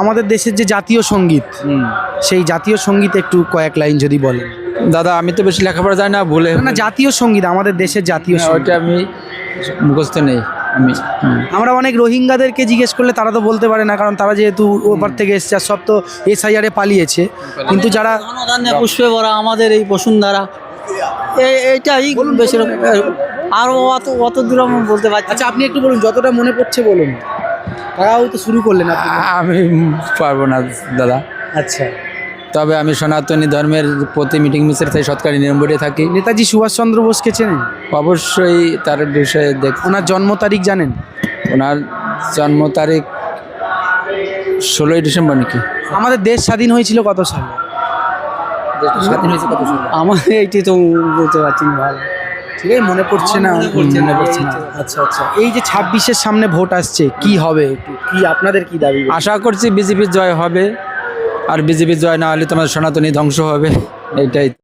আমাদের দেশের যে জাতীয় সঙ্গীত, সেই জাতীয় সঙ্গীত একটু কয়েক লাইন যদি বলেন। দাদা আমি তো বেশি লেখাপড়া জানি না, ভুলে না জাতীয় সঙ্গীত, আমাদের দেশের জাতীয় সঙ্গীত। ওইটা আমি মুখস্থ নেই আমি। আমরা অনেক রোহিঙ্গাদেরকে জিজ্ঞেস করলে তারা তো বলতে পারে না, কারণ তারা যেহেতু ওপার থেকে এসছে আর সব তো SIR-এ পালিয়েছে। কিন্তু যারা পুষ্পে ভরা আমাদের এই বসুন্ধরা, এইটাই বেশি আরও অত দূর আমি বলতে পারছি। আচ্ছা আপনি একটু বলুন, যতটা মনে পড়ছে বলুন। তারাও তো শুরু করলেন আপনি। আমি পারবো না দাদা। আচ্ছা, তবে আমি সনাতনী ধর্মের প্রতি মিটিং মিছিল থেকে সৎকারী নিয়মে থাকি। নেতাজি সুভাষচন্দ্র বোসকে চেনেন? অবশ্যই তার বিষয়ে ওনার জন্ম তারিখ জানেন? ওনার জন্ম তারিখ 16ই ডিসেম্বর নাকি? আমাদের দেশ স্বাধীন হয়েছিল কত সালে? স্বাধীন হয়েছে কত সালে? আমার এইটি তো বলতে পারছি না ভালো। ঠিক আছে, মনে পড়ছে না। মনে পড়ছে না। আচ্ছা আচ্ছা, এই যে 26-এর সামনে ভোট আসছে, কি হবে, কি আপনাদের কি দাবি? আশা করছি বিজেপির জয় হবে, আর বিজেপির জয় না হলে তোমার সনাতনী ধ্বংস হবে, এইটাই।